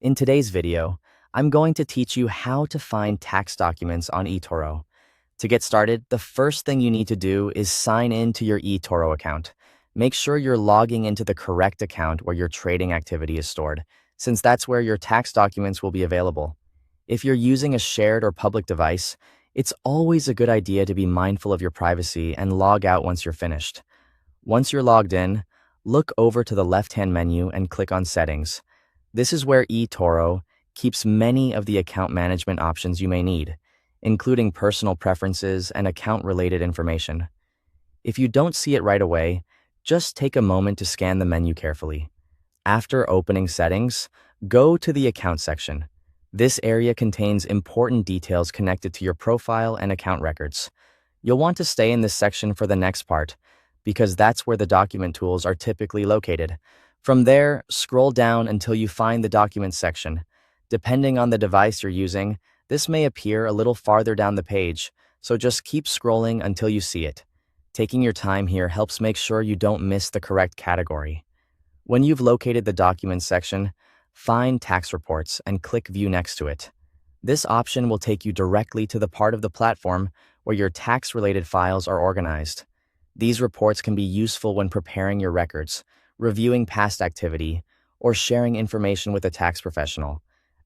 In today's video, I'm going to teach you how to find tax documents on eToro. To get started, the first thing you need to do is sign in to your eToro account. Make sure you're logging into the correct account where your trading activity is stored, since that's where your tax documents will be available. If you're using a shared or public device, it's always a good idea to be mindful of your privacy and log out once you're finished. Once you're logged in, look over to the left-hand menu and click on Settings. This is where eToro keeps many of the account management options you may need, including personal preferences and account-related information. If you don't see it right away, just take a moment to scan the menu carefully. After opening Settings, go to the Account section. This area contains important details connected to your profile and account records. You'll want to stay in this section for the next part, because that's where the document tools are typically located. From there, scroll down until you find the Documents section. Depending on the device you're using, this may appear a little farther down the page, so just keep scrolling until you see it. Taking your time here helps make sure you don't miss the correct category. When you've located the Documents section, find Tax Reports and click View next to it. This option will take you directly to the part of the platform where your tax-related files are organized. These reports can be useful when preparing your records, reviewing past activity, or sharing information with a tax professional.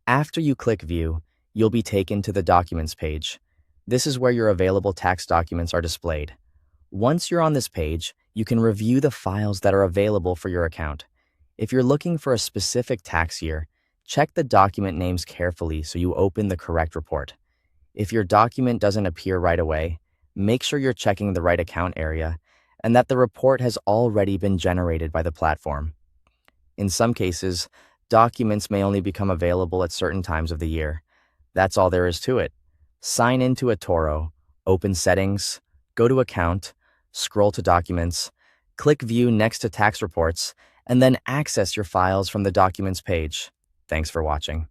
After you click View, you'll be taken to the Documents page. This is where your available tax documents are displayed. Once you're on this page, you can review the files that are available for your account. If you're looking for a specific tax year, check the document names carefully so you open the correct report. If your document doesn't appear right away, make sure you're checking the right account area and that the report has already been generated by the platform. In some cases, documents may only become available at certain times of the year. That's all there is to it. Sign into eToro, open Settings, go to Account, scroll to Documents, click View next to Tax Reports, and then access your files from the Documents page. Thanks for watching.